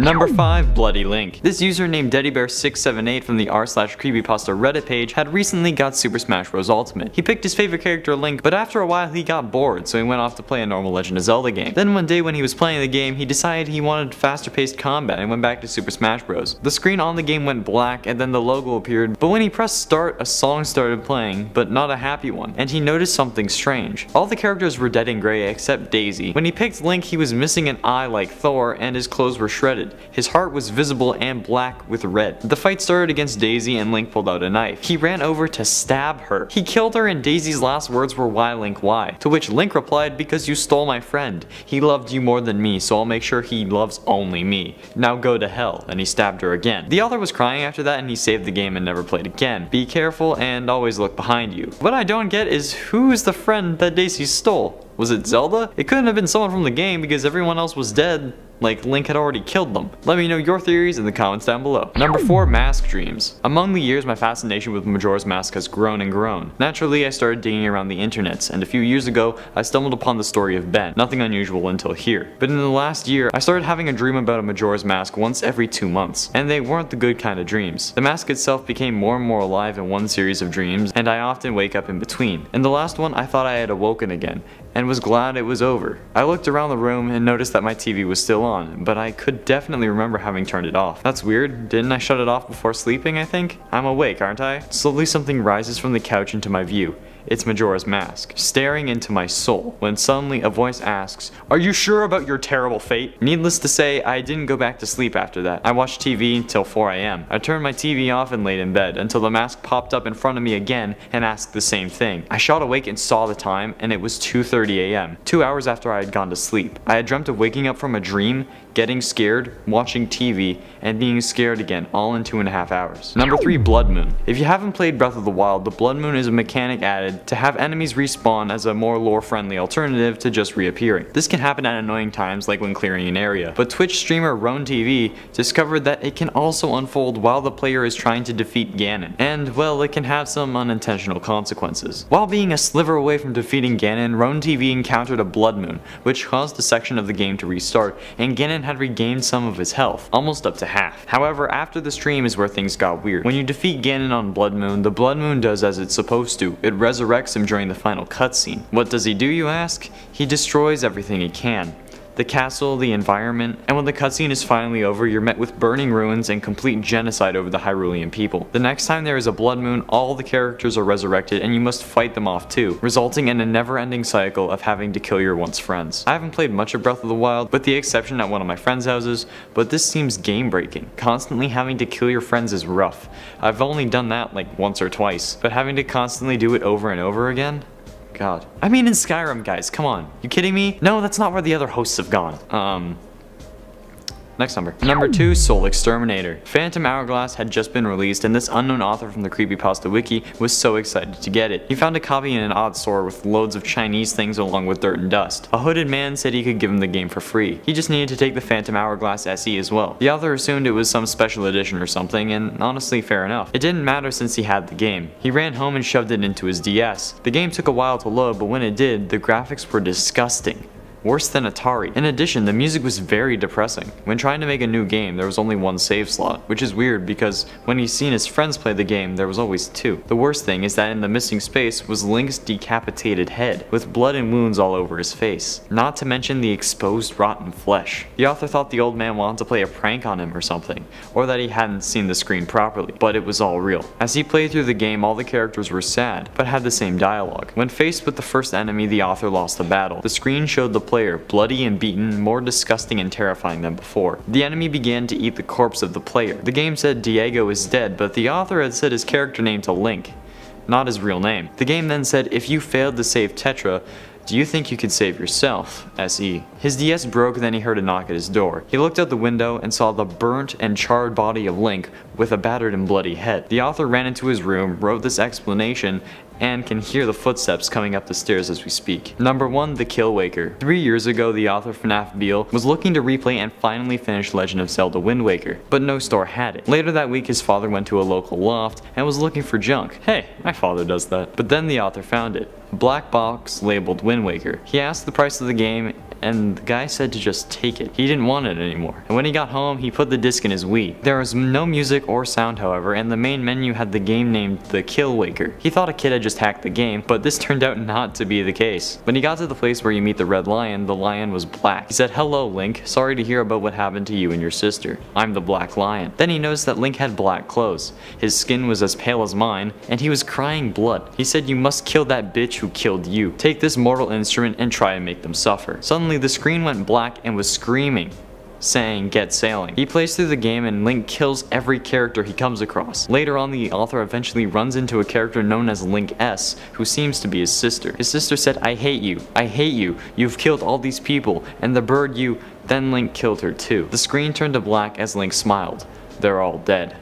Number 5. Bloody Link. This user named DeddyBear678 from the r/creepypasta Reddit page had recently got Super Smash Bros. Ultimate. He picked his favorite character Link, but after a while he got bored, so he went off to play a normal Legend of Zelda game. Then one day when he was playing the game, he decided he wanted faster paced combat and went back to Super Smash Bros. The screen on the game went black and then the logo appeared, but when he pressed start, a song started playing, but not a happy one, and he noticed something strange. All the characters were dead and gray except Daisy. When he picked Link, he was missing an eye like Thor and his clothes were shredded. His heart was visible and black with red. The fight started against Daisy and Link pulled out a knife. He ran over to stab her. He killed her and Daisy's last words were "Why Link, why?" To which Link replied, "Because you stole my friend. He loved you more than me, so I'll make sure he loves only me. Now go to hell," and he stabbed her again. The author was crying after that and he saved the game and never played again. Be careful and always look behind you. What I don't get is who's the friend that Daisy stole? Was it Zelda? It couldn't have been someone from the game because everyone else was dead. Like Link had already killed them. Let me know your theories in the comments down below. Number 4. Mask Dreams. Among the years, my fascination with Majora's Mask has grown and grown. Naturally, I started digging around the internets, and a few years ago, I stumbled upon the story of Ben. Nothing unusual until here. But in the last year, I started having a dream about a Majora's Mask once every 2 months, and they weren't the good kind of dreams. The mask itself became more and more alive in one series of dreams, and I often wake up in between. In the last one, I thought I had awoken again, and was glad it was over. I looked around the room and noticed that my TV was still on, but I could definitely remember having turned it off. That's weird. Didn't I shut it off before sleeping, I think? I'm awake, aren't I? Slowly something rises from the couch into my view. It's Majora's Mask, staring into my soul, when suddenly a voice asks, "Are you sure about your terrible fate?" Needless to say, I didn't go back to sleep after that. I watched TV until 4 AM. I turned my TV off and laid in bed, until the mask popped up in front of me again and asked the same thing. I shot awake and saw the time, and it was 2:30 AM, 2 hours after I had gone to sleep. I had dreamt of waking up from a dream, getting scared, watching TV, and being scared again, all in 2.5 hours. Number 3. Blood Moon. If you haven't played Breath of the Wild, the Blood Moon is a mechanic added to have enemies respawn as a more lore-friendly alternative to just reappearing. This can happen at annoying times like when clearing an area, but Twitch streamer RoanTV discovered that it can also unfold while the player is trying to defeat Ganon, and well, it can have some unintentional consequences. While being a sliver away from defeating Ganon, RoanTV encountered a Blood Moon, which caused a section of the game to restart, and Ganon had regained some of his health, almost up to half. However, after the stream is where things got weird. When you defeat Ganon on Blood Moon, the Blood Moon does as it's supposed to. It resurrects him during the final cutscene. What does he do, you ask? He destroys everything he can. The castle, the environment, and when the cutscene is finally over, you're met with burning ruins and complete genocide over the Hyrulean people. The next time there is a Blood Moon, all the characters are resurrected and you must fight them off too, resulting in a never-ending cycle of having to kill your once friends. I haven't played much of Breath of the Wild, with the exception at one of my friends' houses, but this seems game-breaking. Constantly having to kill your friends is rough. I've only done that like once or twice, but having to constantly do it over and over again? God. I mean in Skyrim, guys, come on. You kidding me? No, that's not where the other hosts have gone. Next number. Number 2, Soul Exterminator. Phantom Hourglass had just been released and this unknown author from the Creepypasta wiki was so excited to get it. He found a copy in an odd store with loads of Chinese things along with dirt and dust. A hooded man said he could give him the game for free. He just needed to take the Phantom Hourglass SE as well. The author assumed it was some special edition or something, and honestly fair enough. It didn't matter since he had the game. He ran home and shoved it into his DS. The game took a while to load, but when it did, the graphics were disgusting. Worse than Atari. In addition, the music was very depressing. When trying to make a new game, there was only one save slot, which is weird because when he's seen his friends play the game, there was always 2. The worst thing is that in the missing space was Link's decapitated head, with blood and wounds all over his face. Not to mention the exposed rotten flesh. The author thought the old man wanted to play a prank on him or something, or that he hadn't seen the screen properly, but it was all real. As he played through the game, all the characters were sad, but had the same dialogue. When faced with the first enemy, the author lost the battle. The screen showed the player, bloody and beaten, more disgusting and terrifying than before. The enemy began to eat the corpse of the player. The game said Diego is dead, but the author had set his character name to Link, not his real name. The game then said, if you failed to save Tetra, do you think you could save yourself? SE. His DS broke, then he heard a knock at his door. He looked out the window and saw the burnt and charred body of Link with a battered and bloody head. The author ran into his room, wrote this explanation, and can hear the footsteps coming up the stairs as we speak. Number 1, The Kill Waker. 3 years ago, the author FNAF Beal was looking to replay and finally finish Legend of Zelda Wind Waker, but no store had it. Later that week, his father went to a local loft and was looking for junk. Hey, my father does that. But then the author found it. A black box labeled Wind Waker. He asked the price of the game and the guy said to just take it. He didn't want it anymore. And when he got home, he put the disc in his Wii. There was no music or sound, however, and the main menu had the game named The Kill Waker. He thought a kid had just hacked the game, but this turned out not to be the case. When he got to the place where you meet the red lion, the lion was black. He said, "Hello, Link. Sorry to hear about what happened to you and your sister. I'm the Black Lion." Then he noticed that Link had black clothes. His skin was as pale as mine, and he was crying blood. He said, "You must kill that bitch who killed you. Take this mortal instrument and try and make them suffer." Suddenly the screen went black and was screaming, saying "get sailing." He plays through the game and Link kills every character he comes across. Later on, the author eventually runs into a character known as Link S, who seems to be his sister. His sister said, "I hate you. I hate you. You've killed all these people, and the bird you..." Then Link killed her too. The screen turned to black as Link smiled. They're all dead.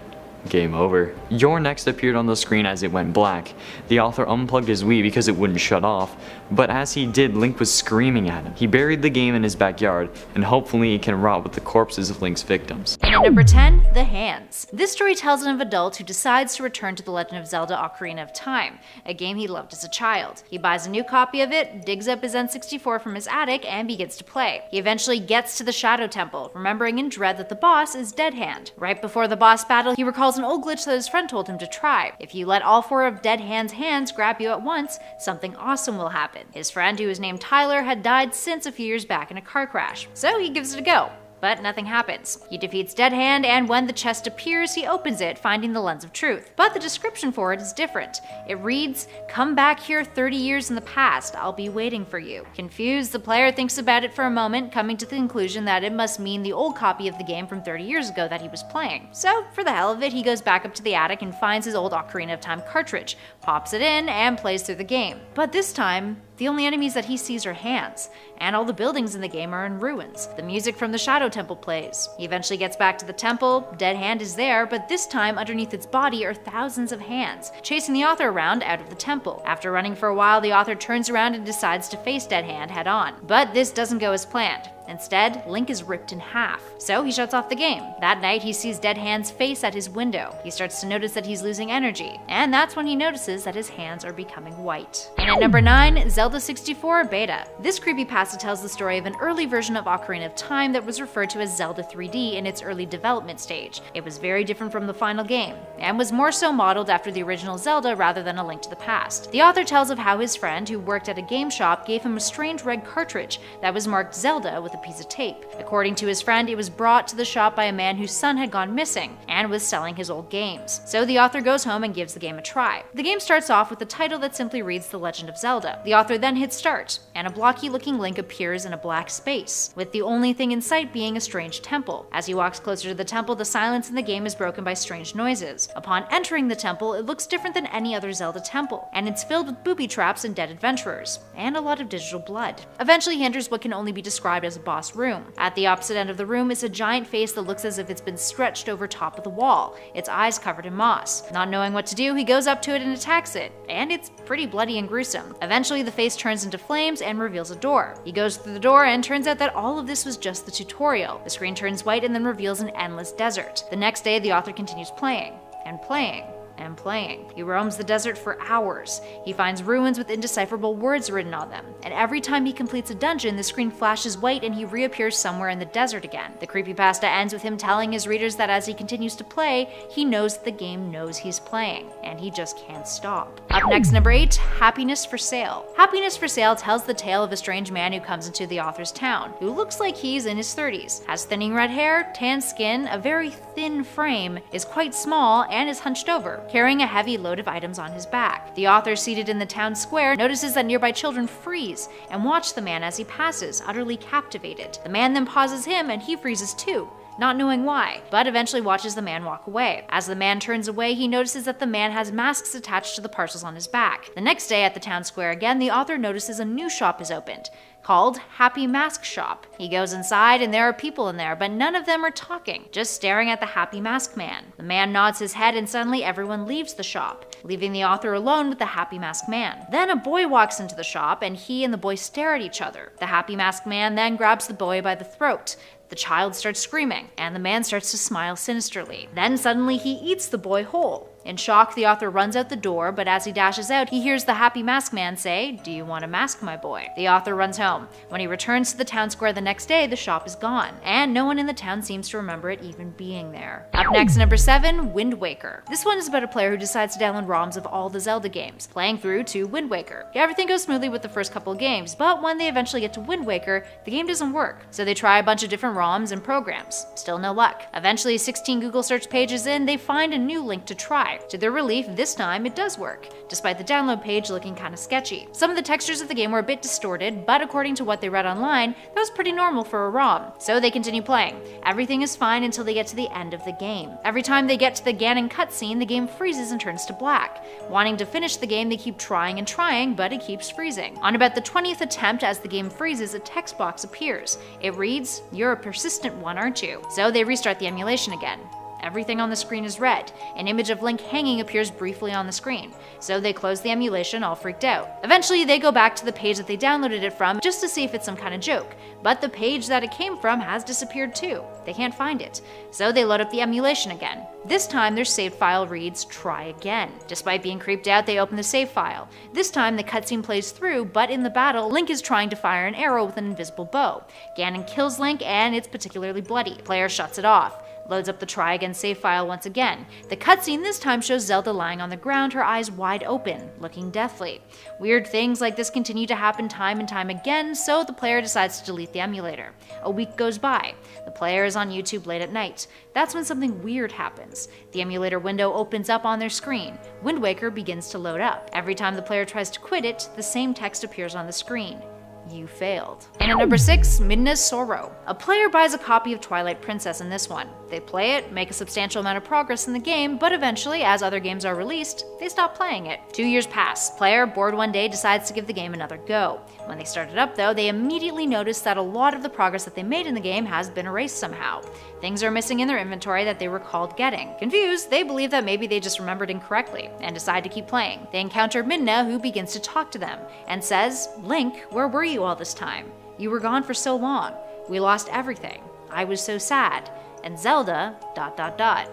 Game over. Your next appeared on the screen as it went black. The author unplugged his Wii because it wouldn't shut off, but as he did, Link was screaming at him. He buried the game in his backyard, and hopefully it can rot with the corpses of Link's victims. And at number 10, The Hands. This story tells of an adult who decides to return to The Legend of Zelda Ocarina of Time, a game he loved as a child. He buys a new copy of it, digs up his N64 from his attic, and begins to play. He eventually gets to the Shadow Temple, remembering in dread that the boss is Dead Hand. Right before the boss battle, he recalls an old glitch that his friend told him to try. If you let all 4 of Dead Hand's hands grab you at once, something awesome will happen. His friend, who was named Tyler, had died since a few years back in a car crash, so he gives it a go. But nothing happens. He defeats Dead Hand, and when the chest appears, he opens it, finding the Lens of Truth. But the description for it is different. It reads, "Come back here 30 years in the past, I'll be waiting for you." Confused, the player thinks about it for a moment, coming to the conclusion that it must mean the old copy of the game from 30 years ago that he was playing. So, for the hell of it, he goes back up to the attic and finds his old Ocarina of Time cartridge, pops it in, and plays through the game. But this time, the only enemies that he sees are hands, and all the buildings in the game are in ruins. The music from the Shadow Temple plays. He eventually gets back to the temple. Dead Hand is there, but this time underneath its body are thousands of hands, chasing the author around out of the temple. After running for a while, the author turns around and decides to face Dead Hand head on. But this doesn't go as planned. Instead, Link is ripped in half. So he shuts off the game. That night, he sees Dead Hand's face at his window. He starts to notice that he's losing energy, and that's when he notices that his hands are becoming white. And at number 9, Zelda 64 Beta. This creepypasta tells the story of an early version of Ocarina of Time that was referred to as Zelda 3D in its early development stage. It was very different from the final game, and was more so modeled after the original Zelda rather than A Link to the Past. The author tells of how his friend, who worked at a game shop, gave him a strange red cartridge that was marked Zelda with a piece of tape. According to his friend, it was brought to the shop by a man whose son had gone missing and was selling his old games. So the author goes home and gives the game a try. The game starts off with a title that simply reads The Legend of Zelda. The author then hits start, and a blocky-looking Link appears in a black space, with the only thing in sight being a strange temple. As he walks closer to the temple, the silence in the game is broken by strange noises. Upon entering the temple, it looks different than any other Zelda temple, and it's filled with booby traps and dead adventurers, and a lot of digital blood. Eventually, he enters what can only be described as a boss room. At the opposite end of the room is a giant face that looks as if it's been stretched over top of the wall, its eyes covered in moss. Not knowing what to do, he goes up to it and attacks it, and it's pretty bloody and gruesome. Eventually, the face turns into flames and reveals a door. He goes through the door, and turns out that all of this was just the tutorial. The screen turns white and then reveals an endless desert. The next day, the author continues playing, and playing, and playing. He roams the desert for hours. He finds ruins with indecipherable words written on them, and every time he completes a dungeon, the screen flashes white and he reappears somewhere in the desert again. The creepypasta ends with him telling his readers that as he continues to play, he knows that the game knows he's playing, and he just can't stop. Up next, number 8, Happiness for Sale. Happiness for Sale tells the tale of a strange man who comes into the author's town, who looks like he's in his 30s, has thinning red hair, tan skin, a very thin frame, is quite small, and is hunched over, carrying a heavy load of items on his back. The author, seated in the town square, notices that nearby children freeze and watch the man as he passes, utterly captivated. The man then pauses him and he freezes too, not knowing why, but eventually watches the man walk away. As the man turns away, he notices that the man has masks attached to the parcels on his back. The next day at the town square again, the author notices a new shop is opened, called Happy Mask Shop. He goes inside and there are people in there, but none of them are talking, just staring at the Happy Mask Man. The man nods his head and suddenly everyone leaves the shop, leaving the author alone with the Happy Mask Man. Then a boy walks into the shop and he and the boy stare at each other. The Happy Mask Man then grabs the boy by the throat. The child starts screaming, and the man starts to smile sinisterly. Then suddenly he eats the boy whole. In shock, the author runs out the door, but as he dashes out, he hears the happy mask man say, "Do you want a mask, my boy?" The author runs home. When he returns to the town square the next day, the shop is gone, and no one in the town seems to remember it even being there. Up next, number 7, Wind Waker. This one is about a player who decides to download ROMs of all the Zelda games, playing through to Wind Waker. Everything goes smoothly with the first couple of games, but when they eventually get to Wind Waker, the game doesn't work. So they try a bunch of different ROMs and programs. Still no luck. Eventually, 16 Google search pages in, they find a new link to try. To their relief, this time it does work, despite the download page looking kinda sketchy. Some of the textures of the game were a bit distorted, but according to what they read online, that was pretty normal for a ROM. So they continue playing. Everything is fine until they get to the end of the game. Every time they get to the Ganon cutscene, the game freezes and turns to black. Wanting to finish the game, they keep trying and trying, but it keeps freezing. On about the 20th attempt, as the game freezes, a text box appears. It reads, "You're a persistent one, aren't you?" So they restart the emulation again. Everything on the screen is red. An image of Link hanging appears briefly on the screen. So they close the emulation, all freaked out. Eventually, they go back to the page that they downloaded it from just to see if it's some kind of joke. But the page that it came from has disappeared too. They can't find it. So they load up the emulation again. This time, their save file reads, "Try again." Despite being creeped out, they open the save file. This time, the cutscene plays through, but in the battle, Link is trying to fire an arrow with an invisible bow. Ganon kills Link, and it's particularly bloody. The player shuts it off. Loads up the try again save file once again. The cutscene this time shows Zelda lying on the ground, her eyes wide open, looking deathly. Weird things like this continue to happen time and time again, so the player decides to delete the emulator. A week goes by. The player is on YouTube late at night. That's when something weird happens. The emulator window opens up on their screen. Wind Waker begins to load up. Every time the player tries to quit it, the same text appears on the screen. You failed. And at number 6, Midna's Sorrow. A player buys a copy of Twilight Princess in this one. They play it, make a substantial amount of progress in the game, but eventually, as other games are released, they stop playing it. 2 years pass. Player, bored one day, decides to give the game another go. When they start it up though, they immediately notice that a lot of the progress that they made in the game has been erased somehow. Things are missing in their inventory that they recalled getting. Confused, they believe that maybe they just remembered incorrectly, and decide to keep playing. They encounter Midna, who begins to talk to them, and says, "Link, where were you all this time? You were gone for so long. We lost everything. I was so sad. And Zelda, ...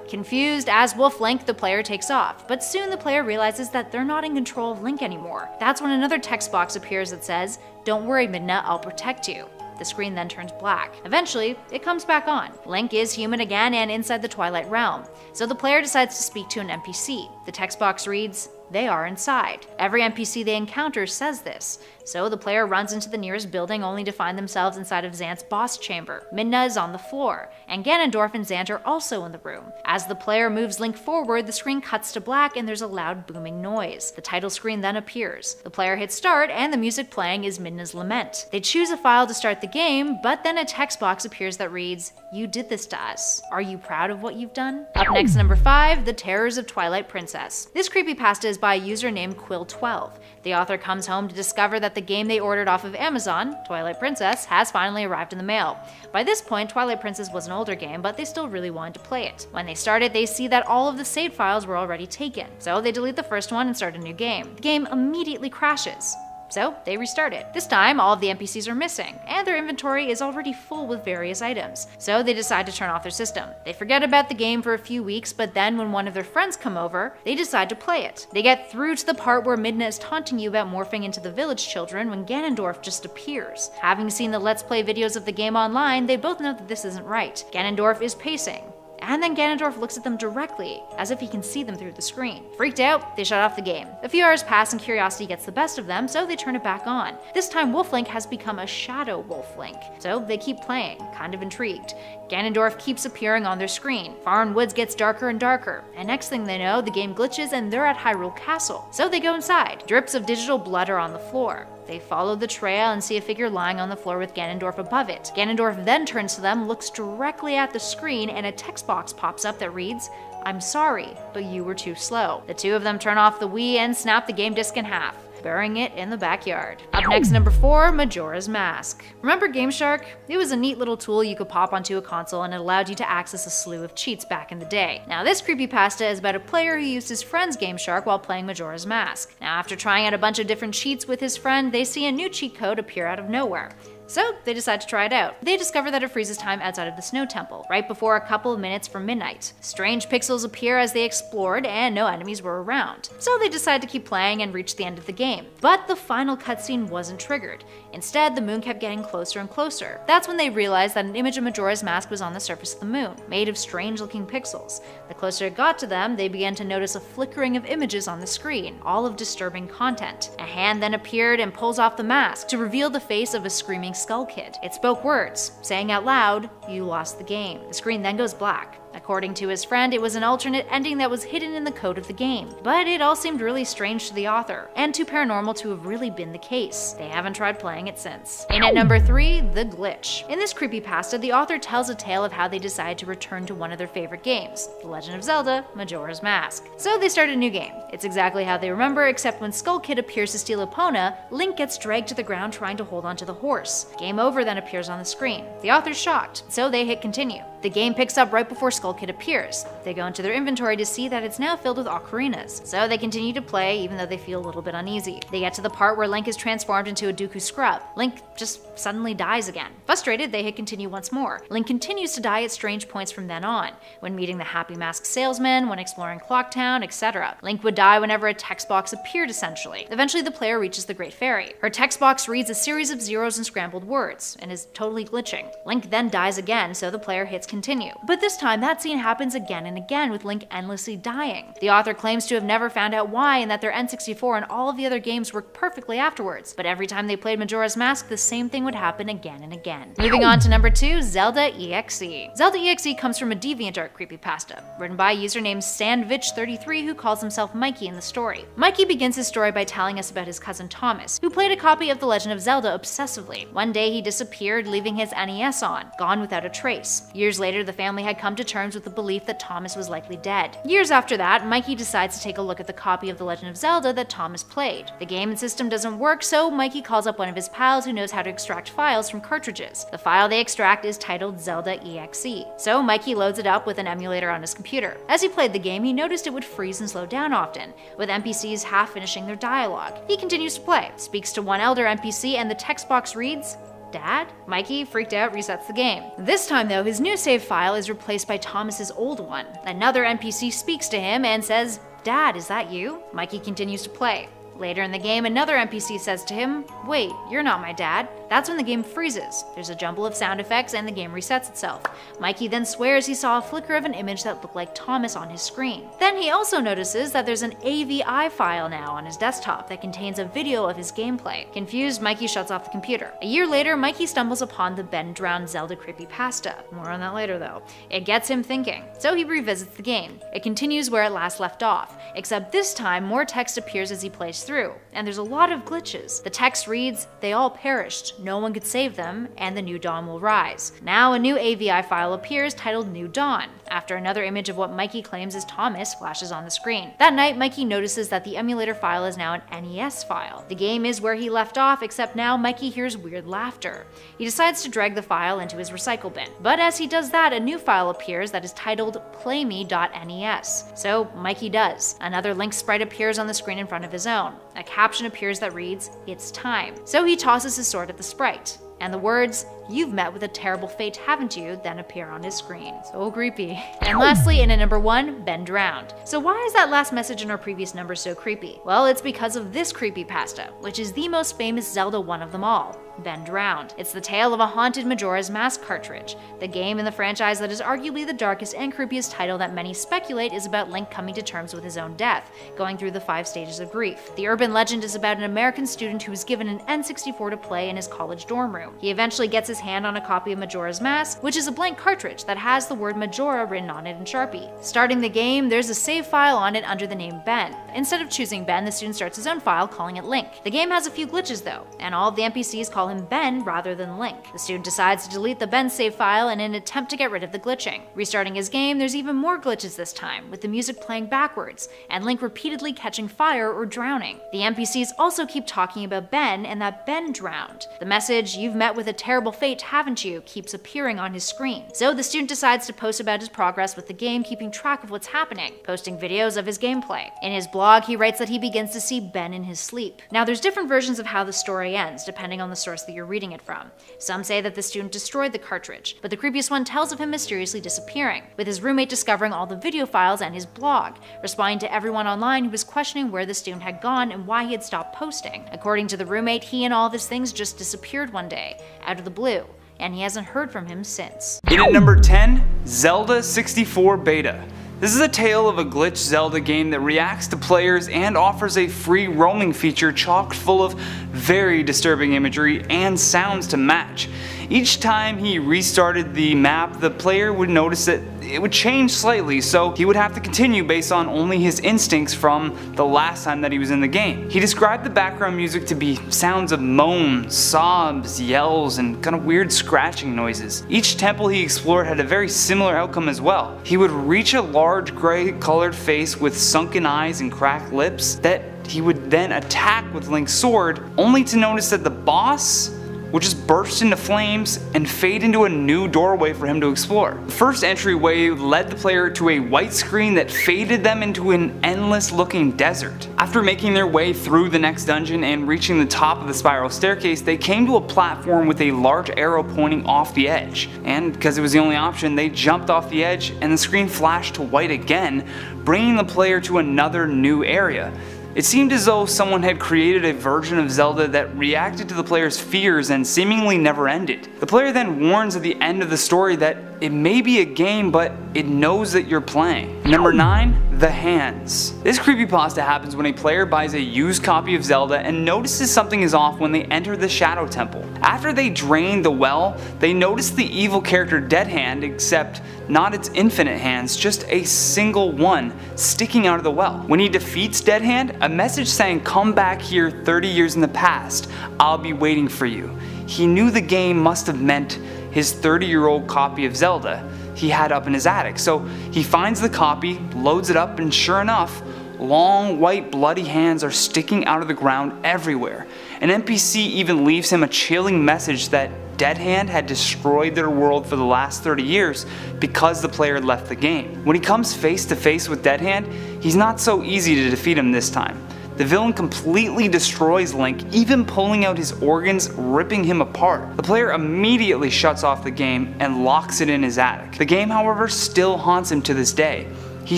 Confused as Wolf Link, the player takes off, but soon the player realizes that they're not in control of Link anymore. That's when another text box appears that says, "Don't worry, Midna, I'll protect you." The screen then turns black. Eventually, it comes back on. Link is human again and inside the Twilight Realm. So the player decides to speak to an NPC. The text box reads, "They are inside." Every NPC they encounter says this. So the player runs into the nearest building only to find themselves inside of Xant's boss chamber. Midna is on the floor, and Ganondorf and Xant are also in the room. As the player moves Link forward, the screen cuts to black and there's a loud booming noise. The title screen then appears. The player hits start and the music playing is Midna's lament. They choose a file to start the game, but then a text box appears that reads, "You did this to us. Are you proud of what you've done?" Up next, number 5, The Terrors of Twilight Princess. This creepypasta is by a user named Quill12. The author comes home to discover that the game they ordered off of Amazon, Twilight Princess, has finally arrived in the mail. By this point, Twilight Princess was an older game, but they still really wanted to play it. When they start it, they see that all of the save files were already taken. So they delete the first one and start a new game. The game immediately crashes. So they restart it. This time, all of the NPCs are missing, and their inventory is already full with various items. So they decide to turn off their system. They forget about the game for a few weeks, but then when one of their friends come over, they decide to play it. They get through to the part where Midna is taunting you about morphing into the village children when Ganondorf just appears. Having seen the Let's Play videos of the game online, they both know that this isn't right. Ganondorf is pacing. And then Ganondorf looks at them directly, as if he can see them through the screen. Freaked out, they shut off the game. A few hours pass and curiosity gets the best of them, so they turn it back on. This time Wolf Link has become a Shadow Wolf Link, so they keep playing, kind of intrigued. Ganondorf keeps appearing on their screen. Foreign Woods gets darker and darker, and next thing they know, the game glitches and they're at Hyrule Castle. So they go inside. Drips of digital blood are on the floor. They follow the trail and see a figure lying on the floor with Ganondorf above it. Ganondorf then turns to them, looks directly at the screen, and a text box pops up that reads, "I'm sorry, but you were too slow." The two of them turn off the Wii and snap the game disc in half, burying it in the backyard. Up next, number 4, Majora's Mask. Remember Game Shark? It was a neat little tool you could pop onto a console and it allowed you to access a slew of cheats back in the day. Now this creepypasta is about a player who used his friend's Game Shark while playing Majora's Mask. Now after trying out a bunch of different cheats with his friend, they see a new cheat code appear out of nowhere. So they decide to try it out. They discover that it freezes time outside of the snow temple, right before a couple of minutes from midnight. Strange pixels appear as they explored, and no enemies were around. So they decide to keep playing and reach the end of the game. But the final cutscene wasn't triggered. Instead, the moon kept getting closer and closer. That's when they realized that an image of Majora's Mask was on the surface of the moon, made of strange-looking pixels. The closer it got to them, they began to notice a flickering of images on the screen, all of disturbing content. A hand then appeared and pulls off the mask to reveal the face of a screaming skull kid. It spoke words, saying out loud, "You lost the game." The screen then goes black. According to his friend, it was an alternate ending that was hidden in the code of the game. But it all seemed really strange to the author, and too paranormal to have really been the case. They haven't tried playing it since. In at number 3, The Glitch. In this creepypasta, the author tells a tale of how they decided to return to one of their favorite games, The Legend of Zelda: Majora's Mask. So they start a new game. It's exactly how they remember, except when Skull Kid appears to steal Epona, Link gets dragged to the ground trying to hold onto the horse. Game Over then appears on the screen. The author's shocked, so they hit continue. The game picks up right before Skull Kid appears. They go into their inventory to see that it's now filled with ocarinas, so they continue to play even though they feel a little bit uneasy. They get to the part where Link is transformed into a Dooku scrub. Link just suddenly dies again. Frustrated, they hit continue once more. Link continues to die at strange points from then on, when meeting the Happy Mask salesman, when exploring Clocktown, etc. Link would die whenever a text box appeared essentially. Eventually the player reaches the Great Fairy. Her text box reads a series of zeros and scrambled words, and is totally glitching. Link then dies again, so the player hits continue. But this time, that scene happens again and again, with Link endlessly dying. The author claims to have never found out why, and that their N64 and all of the other games worked perfectly afterwards. But every time they played Majora's Mask, the same thing would happen again and again. Moving on to number 2, Zelda EXE. Zelda EXE comes from a DeviantArt creepypasta, written by a user named Sandvich33 who calls himself Mikey in the story. Mikey begins his story by telling us about his cousin Thomas, who played a copy of The Legend of Zelda obsessively. One day he disappeared, leaving his NES on, gone without a trace. Years later, the family had come to terms with the belief that Thomas was likely dead. Years after that, Mikey decides to take a look at the copy of The Legend of Zelda that Thomas played. The game and system doesn't work, so Mikey calls up one of his pals who knows how to extract files from cartridges. The file they extract is titled Zelda EXE. So Mikey loads it up with an emulator on his computer. As he played the game, he noticed it would freeze and slow down often, with NPCs half finishing their dialogue. He continues to play, speaks to one elder NPC, and the text box reads, "Dad?" Mikey, freaked out, resets the game. This time though, his new save file is replaced by Thomas's old one. Another NPC speaks to him and says, "Dad, is that you?" Mikey continues to play. Later in the game, another NPC says to him, "Wait, you're not my dad." That's when the game freezes. There's a jumble of sound effects and the game resets itself. Mikey then swears he saw a flicker of an image that looked like Thomas on his screen. Then he also notices that there's an AVI file now on his desktop that contains a video of his gameplay. Confused, Mikey shuts off the computer. A year later, Mikey stumbles upon the Ben Drowned Zelda Creepypasta. More on that later though. It gets him thinking, so he revisits the game. It continues where it last left off, except this time more text appears as he plays through, and there's a lot of glitches. The text reads, "They all perished. No one could save them, and the new dawn will rise." Now a new AVI file appears titled New Dawn, after another image of what Mikey claims is Thomas flashes on the screen. That night, Mikey notices that the emulator file is now an NES file. The game is where he left off, except now Mikey hears weird laughter. He decides to drag the file into his recycle bin. But as he does that, a new file appears that is titled playme.nes. So Mikey does. Another Link sprite appears on the screen in front of his own. A caption appears that reads, "It's time." So he tosses his sword at the sprite, and the words, "You've met with a terrible fate, haven't you?" then appear on his screen. So creepy. And lastly, in at number 1, Ben Drowned. So why is that last message in our previous number so creepy? Well, it's because of this creepypasta, which is the most famous Zelda one of them all, Ben Drowned. It's the tale of a haunted Majora's Mask cartridge, the game in the franchise that is arguably the darkest and creepiest title that many speculate is about Link coming to terms with his own death, going through the 5 stages of grief. The urban legend is about an American student who was given an N64 to play in his college dorm room. He eventually gets his hand on a copy of Majora's Mask, which is a blank cartridge that has the word Majora written on it in Sharpie. Starting the game, there's a save file on it under the name Ben. Instead of choosing Ben, the student starts his own file calling it Link. The game has a few glitches though, and all of the NPCs call him Ben rather than Link. The student decides to delete the Ben save file in an attempt to get rid of the glitching. Restarting his game, there's even more glitches this time, with the music playing backwards, and Link repeatedly catching fire or drowning. The NPCs also keep talking about Ben and that Ben drowned. The message, "You've met with a terrible fate, haven't you?" keeps appearing on his screen. So the student decides to post about his progress with the game, keeping track of what's happening, posting videos of his gameplay. In his blog, he writes that he begins to see Ben in his sleep. Now there's different versions of how the story ends, depending on the source source that you're reading it from. Some say that the student destroyed the cartridge, but the creepiest one tells of him mysteriously disappearing, with his roommate discovering all the video files and his blog, responding to everyone online who was questioning where the student had gone and why he had stopped posting. According to the roommate, he and all of his things just disappeared one day, out of the blue, and he hasn't heard from him since. In at number 10, Zelda 64 Beta. This is a tale of a glitched Zelda game that reacts to players and offers a free roaming feature chock full of very disturbing imagery and sounds to match. Each time he restarted the map, the player would notice that it would change slightly, so he would have to continue based on only his instincts from the last time that he was in the game. He described the background music to be sounds of moans, sobs, yells, and kind of weird scratching noises. Each temple he explored had a very similar outcome as well. He would reach a large gray colored face with sunken eyes and cracked lips that he would then attack with Link's sword, only to notice that the boss would just burst into flames and fade into a new doorway for him to explore. The first entryway led the player to a white screen that faded them into an endless looking desert. After making their way through the next dungeon and reaching the top of the spiral staircase, they came to a platform with a large arrow pointing off the edge. And because it was the only option, they jumped off the edge and the screen flashed to white again, bringing the player to another new area. It seemed as though someone had created a version of Zelda that reacted to the player's fears and seemingly never ended. The player then warns at the end of the story that it may be a game, but it knows that you're playing. Number 9, The Hands. This creepypasta happens when a player buys a used copy of Zelda and notices something is off when they enter the Shadow Temple. After they drain the well, they notice the evil character Dead Hand, except not its infinite hands, just a single one sticking out of the well. When he defeats Dead Hand, a message saying, "Come back here 30 years in the past, I'll be waiting for you." He knew the game must have meant his 30-year-old copy of Zelda he had up in his attic, so he finds the copy, loads it up, and sure enough, long white bloody hands are sticking out of the ground everywhere. An NPC even leaves him a chilling message that Dead Hand had destroyed their world for the last 30 years because the player left the game. When he comes face to face with Dead Hand, he's not so easy to defeat him this time. The villain completely destroys Link, even pulling out his organs, ripping him apart. The player immediately shuts off the game and locks it in his attic. The game, however, still haunts him to this day. He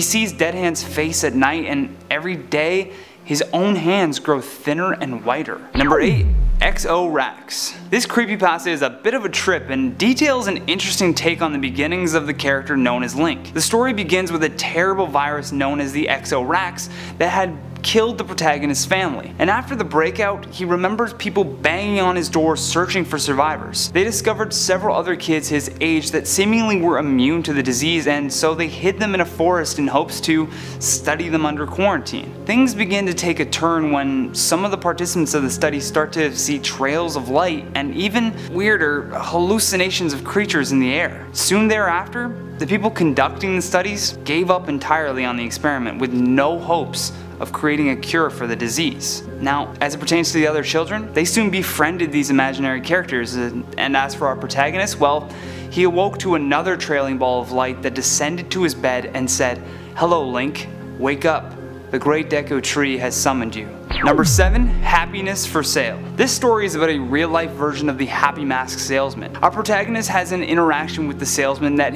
sees Dead Hand's face at night, and every day his own hands grow thinner and whiter. Number 8. XO Rax. This creepypasta is a bit of a trip and details an interesting take on the beginnings of the character known as Link. The story begins with a terrible virus known as the XO Rax that had killed the protagonist's family, and after the breakout, he remembers people banging on his door searching for survivors. They discovered several other kids his age that seemingly were immune to the disease, and so they hid them in a forest in hopes to study them under quarantine. Things begin to take a turn when some of the participants of the study start to see trails of light and even weirder hallucinations of creatures in the air. Soon thereafter, the people conducting the studies gave up entirely on the experiment with no hopes of creating a cure for the disease. Now, as it pertains to the other children, they soon befriended these imaginary characters, and as for our protagonist, well, he awoke to another trailing ball of light that descended to his bed and said, "Hello Link, wake up. The great Deku Tree has summoned you." Number 7, Happiness for Sale. This story is about a real-life version of the Happy Mask salesman. Our protagonist has an interaction with the salesman that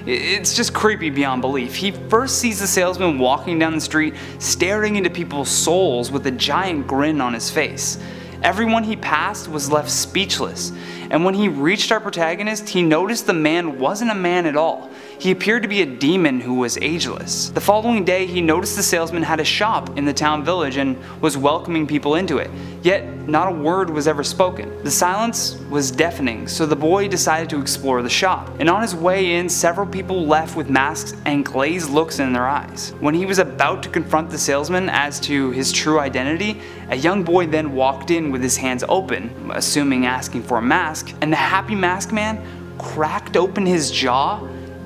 it's just creepy beyond belief. He first sees the salesman walking down the street, staring into people's souls with a giant grin on his face. Everyone he passed was left speechless, and when he reached our protagonist, he noticed the man wasn't a man at all. He appeared to be a demon who was ageless. The following day, he noticed the salesman had a shop in the town village and was welcoming people into it, yet not a word was ever spoken. The silence was deafening, so the boy decided to explore the shop, and on his way in, several people left with masks and glazed looks in their eyes. When he was about to confront the salesman as to his true identity, a young boy then walked in with his hands open, assuming asking for a mask, and the Happy Mask Man cracked open his jaw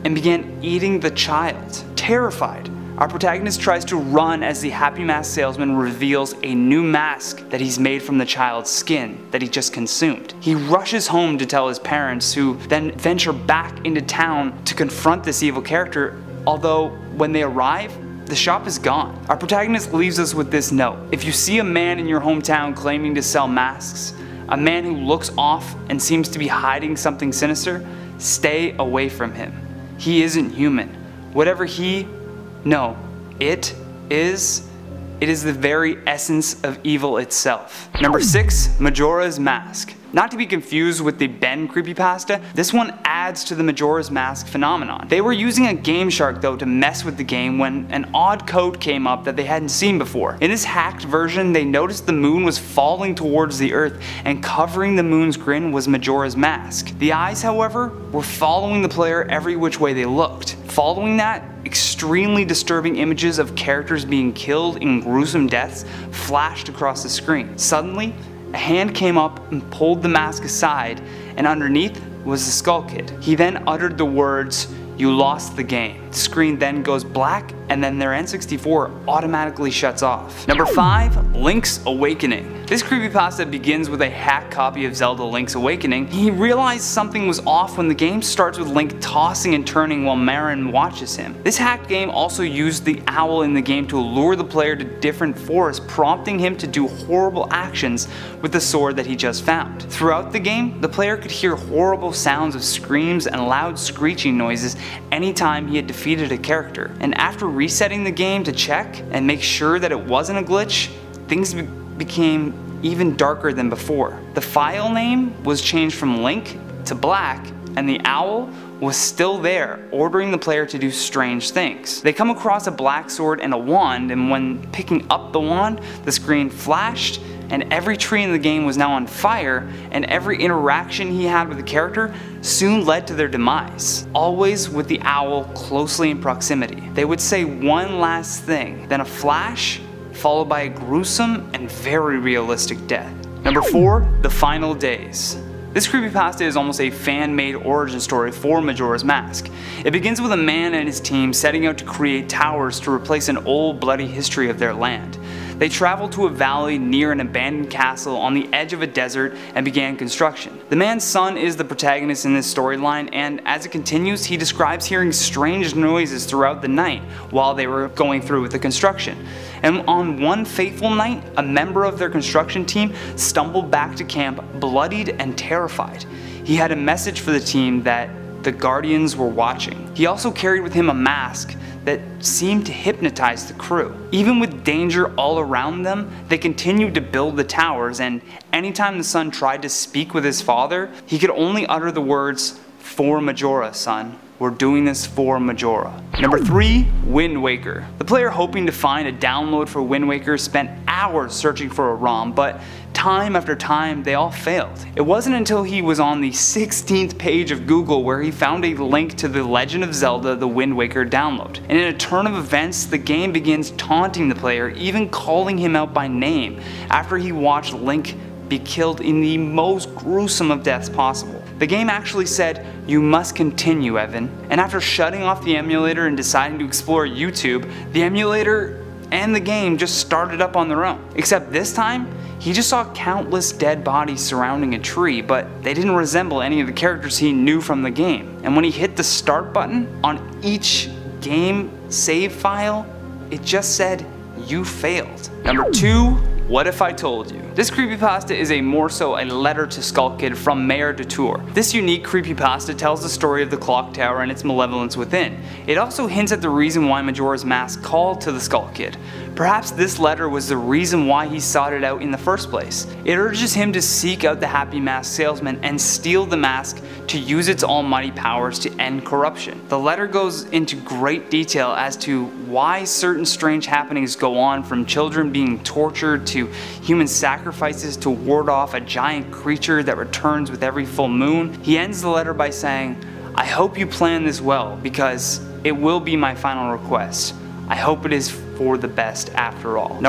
and began eating the child. Terrified, our protagonist tries to run as the Happy Mask salesman reveals a new mask that he's made from the child's skin that he just consumed. He rushes home to tell his parents, who then venture back into town to confront this evil character, although when they arrive, the shop is gone. Our protagonist leaves us with this note: if you see a man in your hometown claiming to sell masks, a man who looks off and seems to be hiding something sinister, stay away from him. He isn't human. Whatever it is the very essence of evil itself. Number 6, Majora's Mask. Not to be confused with the Ben creepypasta, this one adds to the Majora's Mask phenomenon. They were using a Game Shark though to mess with the game when an odd code came up that they hadn't seen before. In this hacked version, they noticed the moon was falling towards the earth, and covering the moon's grin was Majora's Mask. The eyes, however, were following the player every which way they looked. Following that, extremely disturbing images of characters being killed in gruesome deaths flashed across the screen. Suddenly, a hand came up and pulled the mask aside, and underneath was the Skull Kid. He then uttered the words, "You lost the game." The screen then goes black, and then their N64 automatically shuts off. Number 5, Link's Awakening. This creepypasta begins with a hacked copy of Zelda Link's Awakening. He realized something was off when the game starts with Link tossing and turning while Marin watches him. This hacked game also used the owl in the game to lure the player to different forests, prompting him to do horrible actions with the sword that he just found. Throughout the game, the player could hear horrible sounds of screams and loud screeching noises anytime he had defeated a character. And after resetting the game to check and make sure that it wasn't a glitch, things became even darker than before. The file name was changed from Link to Black, and the owl was still there, ordering the player to do strange things. They come across a black sword and a wand, and when picking up the wand, the screen flashed, and every tree in the game was now on fire, and every interaction he had with the character soon led to their demise. Always with the owl closely in proximity. They would say one last thing, then a flash, followed by a gruesome and very realistic death. Number 4, The Final Days. This creepypasta is almost a fan-made origin story for Majora's Mask. It begins with a man and his team setting out to create towers to replace an old bloody history of their land. They traveled to a valley near an abandoned castle on the edge of a desert and began construction. The man's son is the protagonist in this storyline, and as it continues, he describes hearing strange noises throughout the night while they were going through with the construction. And on one fateful night, a member of their construction team stumbled back to camp bloodied and terrified. He had a message for the team that the Guardians were watching. He also carried with him a mask that seemed to hypnotize the crew. Even with danger all around them, they continued to build the towers, and anytime the son tried to speak with his father, he could only utter the words, "For Majora, son. We're doing this for Majora." Number 3, Wind Waker. The player hoping to find a download for Wind Waker spent hours searching for a ROM, but time after time they all failed. It wasn't until he was on the 16th page of Google where he found a link to The Legend of Zelda The Wind Waker download. And in a turn of events, the game begins taunting the player, even calling him out by name, after he watched Link be killed in the most gruesome of deaths possible. The game actually said, "You must continue, Evan." And after shutting off the emulator and deciding to explore YouTube, the emulator and the game just started up on their own. Except this time, he just saw countless dead bodies surrounding a tree, but they didn't resemble any of the characters he knew from the game. And when he hit the start button on each game save file, it just said, "You failed." Number 2, What If I Told You? This creepypasta is more so a letter to Skull Kid from Mayor Detour. This unique creepypasta tells the story of the clock tower and its malevolence within. It also hints at the reason why Majora's Mask called to the Skull Kid. Perhaps this letter was the reason why he sought it out in the first place. It urges him to seek out the Happy Mask salesman and steal the mask to use its almighty powers to end corruption. The letter goes into great detail as to why certain strange happenings go on, from children being tortured to human sacrifices to ward off a giant creature that returns with every full moon. He ends the letter by saying, "I hope you plan this well, because it will be my final request. I hope it is for the best after all."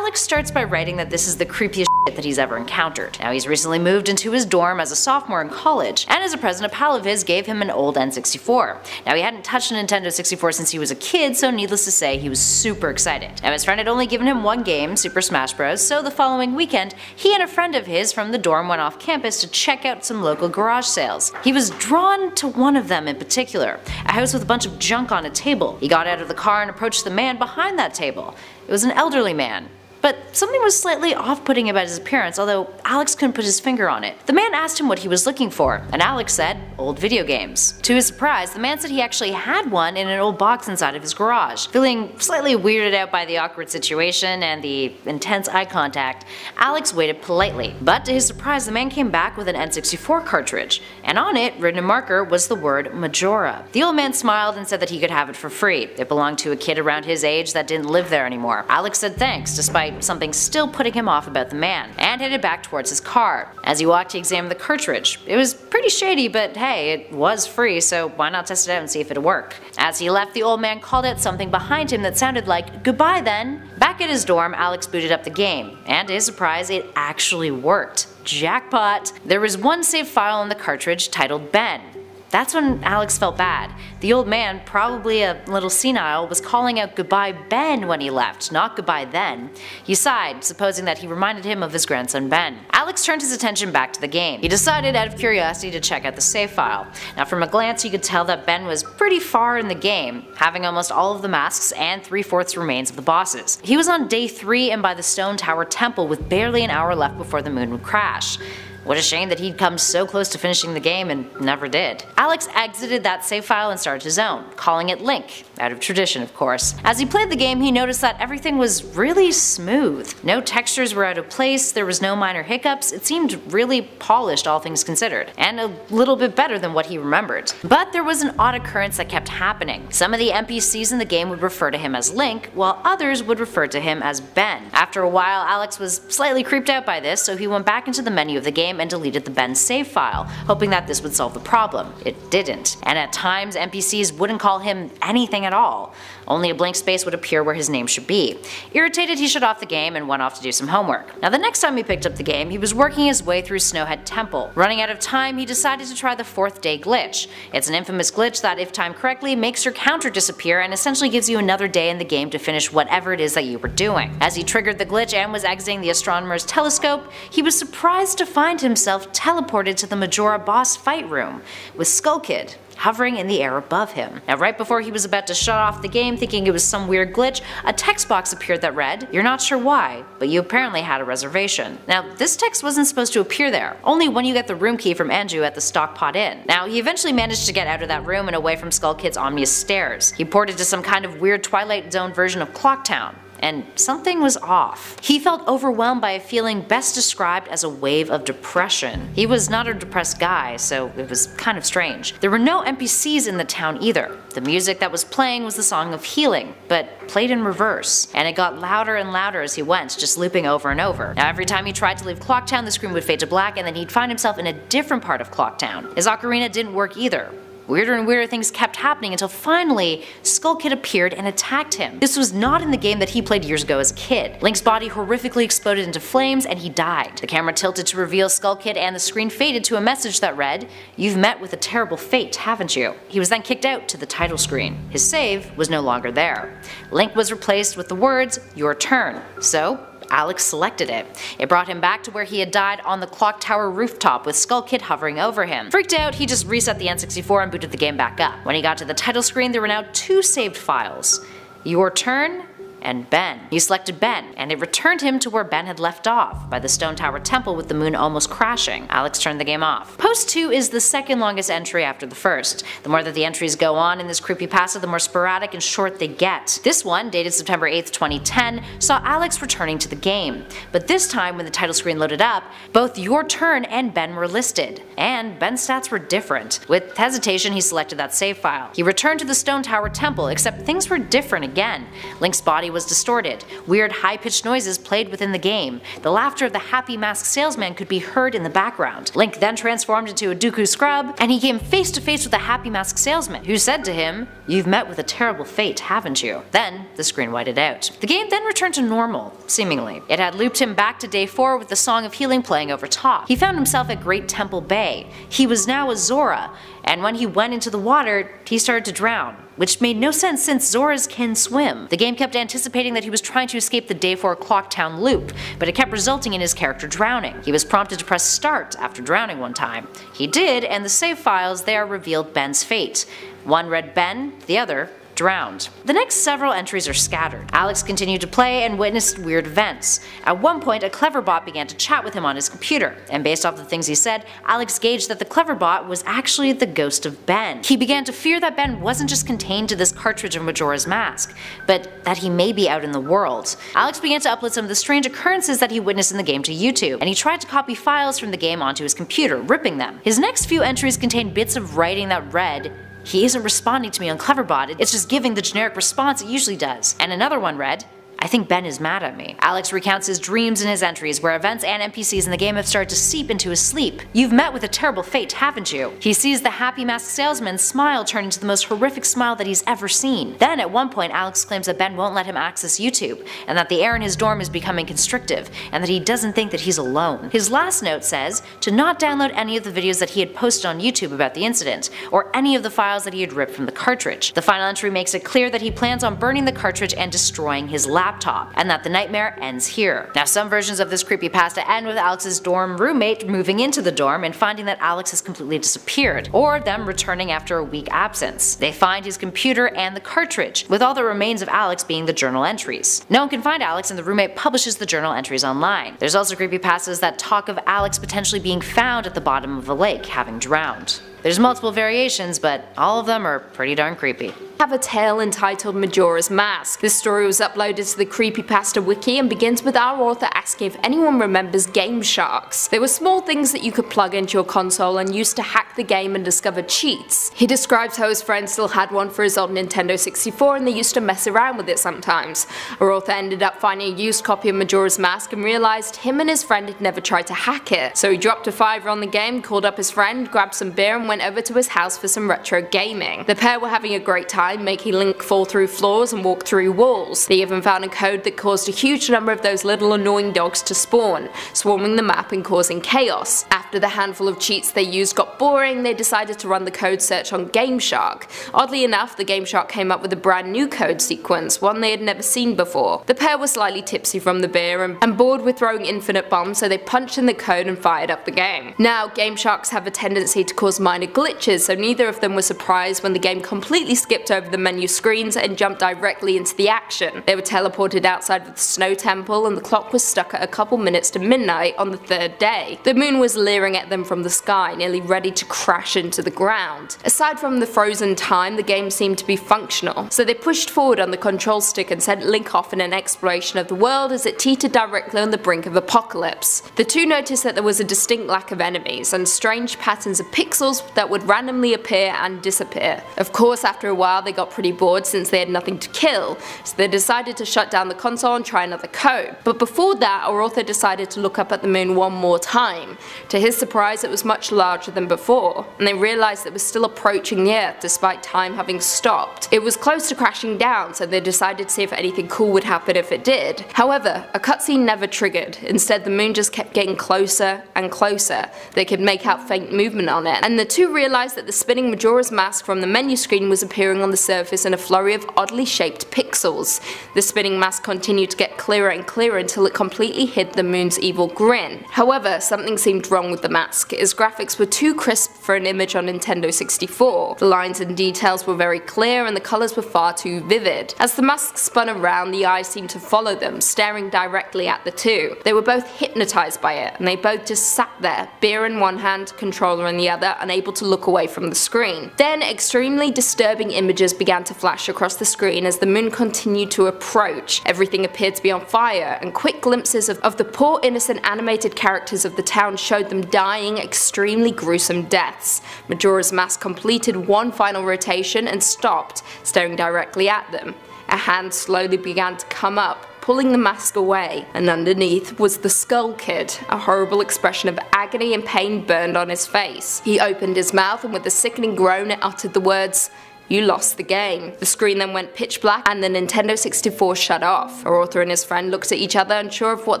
Alex starts by writing that this is the creepiest shit that he's ever encountered. Now he's recently moved into his dorm as a sophomore in college, and as a present a pal of his gave him an old N64. Now he hadn't touched a Nintendo 64 since he was a kid, so needless to say he was super excited. Now his friend had only given him one game, Super Smash Bros, so the following weekend he and a friend of his from the dorm went off campus to check out some local garage sales. He was drawn to one of them in particular, a house with a bunch of junk on a table. He got out of the car and approached the man behind that table. It was an elderly man. But something was slightly off-putting about his appearance, although Alex couldn't put his finger on it. The man asked him what he was looking for, and Alex said, old video games. To his surprise, the man said he actually had one in an old box inside of his garage. Feeling slightly weirded out by the awkward situation and the intense eye contact, Alex waited politely. But to his surprise, the man came back with an N64 cartridge, and on it, written in marker, was the word Majora. The old man smiled and said that he could have it for free. It belonged to a kid around his age that didn't live there anymore. Alex said thanks, despite something still putting him off about the man, and headed back towards his car. As he walked, he examined the cartridge. It was pretty shady, but hey, it was free, so why not test it out and see if it'd work. As he left, the old man called out something behind him that sounded like, "Goodbye then." Back at his dorm, Alex booted up the game, and to his surprise, it actually worked. Jackpot! There was one saved file on the cartridge titled Ben. That's when Alex felt bad. The old man, probably a little senile, was calling out goodbye Ben when he left, not goodbye then. He sighed, supposing that he reminded him of his grandson Ben. Alex turned his attention back to the game. He decided out of curiosity to check out the save file. Now from a glance you could tell that Ben was pretty far in the game, having almost all of the masks and 3/4 remains of the bosses. He was on day 3 and by the Stone Tower Temple with barely an hour left before the moon would crash. What a shame that he'd come so close to finishing the game and never did. Alex exited that save file and started his own, calling it Link, out of tradition of course. As he played the game he noticed that everything was really smooth. No textures were out of place, there was no minor hiccups, it seemed really polished all things considered, and a little bit better than what he remembered. But there was an odd occurrence that kept happening. Some of the NPCs in the game would refer to him as Link, while others would refer to him as Ben. After a while Alex was slightly creeped out by this, so he went back into the menu of the game and deleted the Ben save file, hoping that this would solve the problem. It didn't, and at times NPCs wouldn't call him anything at all. Only a blank space would appear where his name should be. Irritated, he shut off the game and went off to do some homework. Now the next time he picked up the game, he was working his way through Snowhead Temple. Running out of time, he decided to try the 4th day glitch. It's an infamous glitch that, if timed correctly, makes your counter disappear and essentially gives you another day in the game to finish whatever it is that you were doing. As he triggered the glitch and was exiting the astronomer's telescope, he was surprised to find himself teleported to the Majora boss fight room, with Skull Kid hovering in the air above him. Now right before he was about to shut off the game thinking it was some weird glitch, a text box appeared that read, "You're not sure why, but you apparently had a reservation." Now this text wasn't supposed to appear there, only when you get the room key from Andrew at the Stockpot Inn. Now he eventually managed to get out of that room and away from Skull Kid's ominous stares. He ported to some kind of weird Twilight Zone version of Clocktown, and something was off. He felt overwhelmed by a feeling best described as a wave of depression. He was not a depressed guy, so it was kind of strange. There were no NPCs in the town either. The music that was playing was the Song of Healing, but played in reverse, and it got louder and louder as he went, just looping over and over. Now every time he tried to leave Clocktown, the screen would fade to black and then he'd find himself in a different part of Clocktown. His ocarina didn't work either. Weirder and weirder things kept happening until finally, Skull Kid appeared and attacked him. This was not in the game that he played years ago as a kid. Link's body horrifically exploded into flames and he died. The camera tilted to reveal Skull Kid and the screen faded to a message that read, "You've met with a terrible fate, haven't you?" He was then kicked out to the title screen. His save was no longer there. Link was replaced with the words, "Your turn." So, Alex selected it. It brought him back to where he had died on the clock tower rooftop with Skull Kid hovering over him. Freaked out, he just reset the N64 and booted the game back up. When he got to the title screen, there were now 2 saved files. Your Turn and Ben. He selected Ben, and it returned him to where Ben had left off, by the Stone Tower Temple with the moon almost crashing. Alex turned the game off. Post 2 is the second longest entry after the first. The more that the entries go on in this creepypasta, the more sporadic and short they get. This one, dated September 8th, 2010, saw Alex returning to the game. But this time, when the title screen loaded up, both Your Turn and Ben were listed. And Ben's stats were different. With hesitation, he selected that save file. He returned to the Stone Tower Temple, except things were different again. Link's body was distorted. Weird high-pitched noises played within the game. The laughter of the happy masked salesman could be heard in the background. Link then transformed into a Dooku scrub, and he came face to face with the happy masked salesman, who said to him, "You've met with a terrible fate, haven't you?" Then, the screen whited out. The game then returned to normal, seemingly. It had looped him back to day 4 with the Song of Healing playing over top. He found himself at Great Temple Bay. He was now a Zora, and when he went into the water, he started to drown, which made no sense since Zoras can swim. The game kept anticipating that he was trying to escape the day 4 Clocktown loop, but it kept resulting in his character drowning. He was prompted to press start after drowning one time. He did, and the save files there revealed Ben's fate. One read Ben, the other drowned. The next several entries are scattered. Alex continued to play and witnessed weird events. At one point, a clever bot began to chat with him on his computer, and based off the things he said, Alex gauged that the clever bot was actually the ghost of Ben. He began to fear that Ben wasn't just contained to this cartridge of Majora's Mask, but that he may be out in the world. Alex began to upload some of the strange occurrences that he witnessed in the game to YouTube, and he tried to copy files from the game onto his computer, ripping them. His next few entries contained bits of writing that read, "He isn't responding to me on Cleverbot, it's just giving the generic response it usually does." And another one read, "I think Ben is mad at me." Alex recounts his dreams in his entries, where events and NPCs in the game have started to seep into his sleep. "You've met with a terrible fate, haven't you?" He sees the happy masked salesman's smile turn into the most horrific smile that he's ever seen. Then at one point Alex claims that Ben won't let him access YouTube, and that the air in his dorm is becoming constrictive, and that he doesn't think that he's alone. His last note says to not download any of the videos that he had posted on YouTube about the incident, or any of the files that he had ripped from the cartridge. The final entry makes it clear that he plans on burning the cartridge and destroying his laptop, and that the nightmare ends here. Now, some versions of this creepypasta end with Alex's dorm roommate moving into the dorm and finding that Alex has completely disappeared, or them returning after a week absence. They find his computer and the cartridge, with all that remains of Alex being the journal entries. No one can find Alex, and the roommate publishes the journal entries online. There's also creepypastas that talk of Alex potentially being found at the bottom of a lake, having drowned. There's multiple variations, but all of them are pretty darn creepy. Have a tale entitled Majora's Mask. This story was uploaded to the Creepypasta wiki and begins with our author asking if anyone remembers Game Sharks. They were small things that you could plug into your console and use to hack the game and discover cheats. He describes how his friend still had one for his old Nintendo 64 and they used to mess around with it sometimes. Our author ended up finding a used copy of Majora's Mask and realized him and his friend had never tried to hack it. So he dropped a $5 on the game, called up his friend, grabbed some beer and went over to his house for some retro gaming. The pair were having a great time, making Link fall through floors and walk through walls. They even found a code that caused a huge number of those little annoying dogs to spawn, swarming the map and causing chaos. After the handful of cheats they used got boring, they decided to run the code search on Game Shark. Oddly enough, the Game Shark came up with a brand new code sequence, one they had never seen before. The pair were slightly tipsy from the beer and bored with throwing infinite bombs, so they punched in the code and fired up the game. Now, Game Sharks have a tendency to cause minor glitches, so neither of them were surprised when the game completely skipped over the menu screens and jumped directly into the action. They were teleported outside of the snow temple and the clock was stuck at a couple minutes to midnight on the 3rd day. The moon was leering at them from the sky, nearly ready to crash into the ground. Aside from the frozen time, the game seemed to be functional, so they pushed forward on the control stick and sent Link off in an exploration of the world as it teetered directly on the brink of apocalypse. The two noticed that there was a distinct lack of enemies and strange patterns of pixels that would randomly appear and disappear. Of course, after a while they got pretty bored since they had nothing to kill, so they decided to shut down the console and try another code. But before that, our author decided to look up at the moon one more time. To his surprise, it was much larger than before, and they realized it was still approaching the Earth despite time having stopped. It was close to crashing down, so they decided to see if anything cool would happen if it did. However, a cutscene never triggered. Instead, the moon just kept getting closer and closer. They could make out faint movement on it, and the two realized that the spinning Majora's Mask from the menu screen was appearing on the surface in a flurry of oddly shaped pixels. The spinning mask continued to get clearer and clearer until it completely hid the moon's evil grin. However, something seemed wrong with the mask. Its graphics were too crisp for an image on Nintendo 64. The lines and details were very clear and the colours were far too vivid. As the mask spun around, the eyes seemed to follow them, staring directly at the two. They were both hypnotized by it, and they both just sat there, beer in one hand, controller in the other, unable to look away from the screen. Then extremely disturbing images began to flash across the screen as the moon continued to approach. Everything appeared to be on fire, and quick glimpses of the poor innocent animated characters of the town showed them dying extremely gruesome deaths. Majora's Mask completed one final rotation and stopped, staring directly at them. A hand slowly began to come up, pulling the mask away, and underneath was the Skull Kid, a horrible expression of agony and pain burned on his face. He opened his mouth and with a sickening groan it uttered the words, "You lost the game." The screen then went pitch black and the Nintendo 64 shut off. Our author and his friend looked at each other unsure of what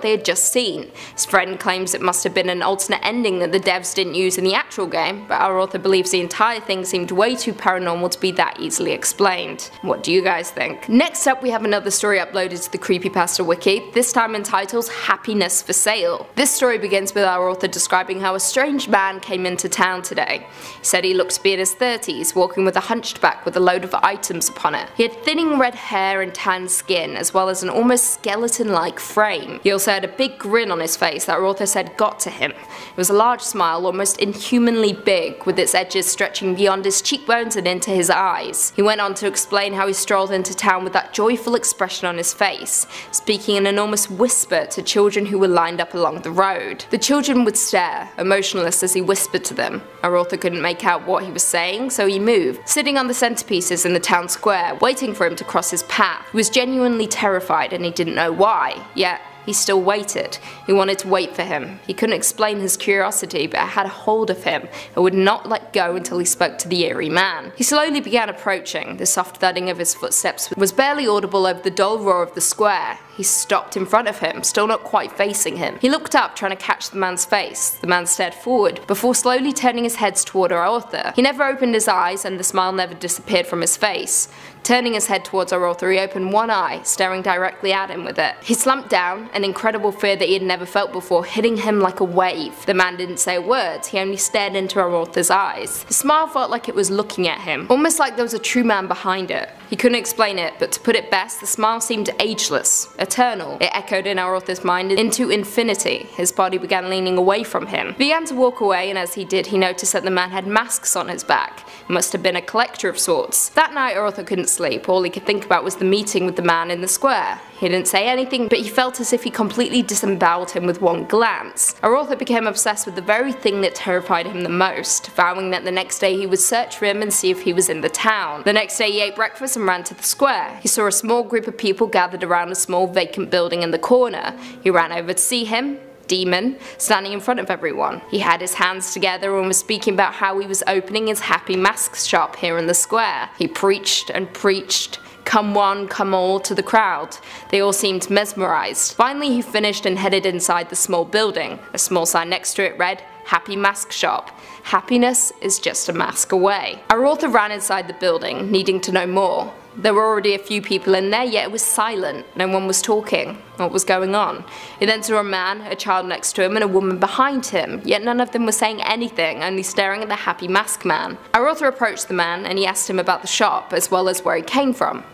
they had just seen. His friend claims it must have been an alternate ending that the devs didn't use in the actual game, but our author believes the entire thing seemed way too paranormal to be that easily explained. What do you guys think? Next up we have another story uploaded to the Creepypasta wiki, this time entitled Happiness for Sale. This story begins with our author describing how a strange man came into town today. He said he looked to be in his 30s, walking with a hunched back with a load of items upon it. He had thinning red hair and tan skin, as well as an almost skeleton-like frame. He also had a big grin on his face that our author said got to him. It was a large smile, almost inhumanly big, with its edges stretching beyond his cheekbones and into his eyes. He went on to explain how he strolled into town with that joyful expression on his face, speaking in an almost whisper to children who were lined up along the road. The children would stare, emotionless as he whispered to them. Our author couldn't make out what he was saying, so he moved, sitting on the centerpieces in the town square, waiting for him to cross his path. He was genuinely terrified and he didn't know why, yet he still waited. He wanted to wait for him. He couldn't explain his curiosity, but it had a hold of him and would not let go until he spoke to the eerie man. He slowly began approaching. The soft thudding of his footsteps was barely audible over the dull roar of the square. He stopped in front of him, still not quite facing him. He looked up, trying to catch the man's face. The man stared forward, before slowly turning his head toward our author. He never opened his eyes, and the smile never disappeared from his face. Turning his head towards our author, he opened one eye, staring directly at him with it. He slumped down, an incredible fear that he had never felt before hitting him like a wave. The man didn't say a word, he only stared into our author's eyes. The smile felt like it was looking at him, almost like there was a true man behind it. He couldn't explain it, but to put it best, the smile seemed ageless, eternal. It echoed in our author's mind into infinity. His body began leaning away from him. He began to walk away, and as he did, he noticed that the man had masks on his back. He must have been a collector of sorts. That night our author couldn't sleep. All he could think about was the meeting with the man in the square. He didn't say anything, but he felt as if he completely disemboweled him with one glance. Our author became obsessed with the very thing that terrified him the most, vowing that the next day he would search for him and see if he was in the town. The next day he ate breakfast and ran to the square. He saw a small group of people gathered around a small vacant building in the corner. He ran over to see him, demon, standing in front of everyone. He had his hands together and was speaking about how he was opening his Happy Masks shop here in the square. He preached and preached, come one, come all, to the crowd. They all seemed mesmerized. Finally he finished and headed inside the small building. A small sign next to it read, Happy Mask Shop. Happiness is just a mask away. Our author ran inside the building, needing to know more. There were already a few people in there, yet it was silent. No one was talking. What was going on? He then saw a man, a child next to him, and a woman behind him, yet none of them were saying anything, only staring at the Happy Mask Man. Our author approached the man, and he asked him about the shop, as well as where he came from.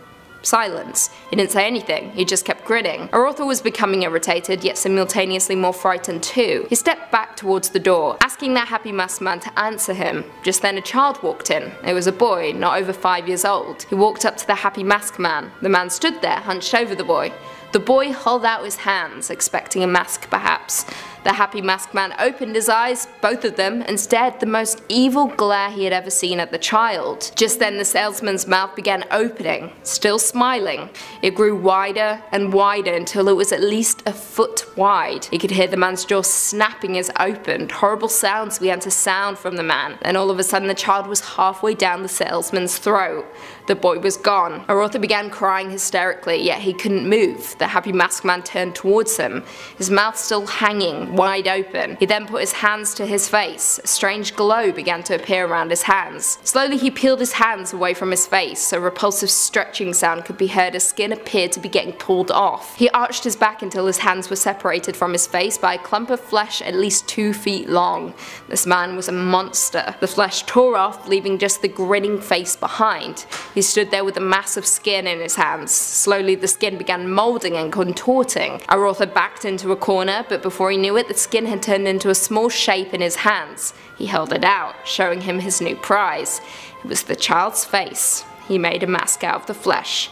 Silence. He didn't say anything, he just kept grinning. Our author was becoming irritated, yet simultaneously more frightened too. He stepped back towards the door, asking that Happy Mask Man to answer him. Just then a child walked in. It was a boy, not over 5 years old. He walked up to the Happy Mask Man. The man stood there, hunched over the boy. The boy held out his hands, expecting a mask perhaps. The Happy Mask Man opened his eyes, both of them, and stared the most evil glare he had ever seen at the child. Just then the salesman's mouth began opening, still smiling. It grew wider and wider until it was at least a foot wide. He could hear the man's jaw snapping as it opened. Horrible sounds began to sound from the man. Then all of a sudden the child was halfway down the salesman's throat. The boy was gone. Our author began crying hysterically, yet he couldn't move. The Happy Mask Man turned towards him, his mouth still hanging wide open. He then put his hands to his face. A strange glow began to appear around his hands. Slowly he peeled his hands away from his face. A repulsive stretching sound could be heard as skin appeared to be getting pulled off. He arched his back until his hands were separated from his face by a clump of flesh at least 2 feet long. This man was a monster. The flesh tore off, leaving just the grinning face behind. He stood there with a mass of skin in his hands. Slowly the skin began moulding and contorting. Our author backed into a corner, but before he knew it, the skin had turned into a small shape in his hands. He held it out, showing him his new prize. It was the child's face. He made a mask out of the flesh.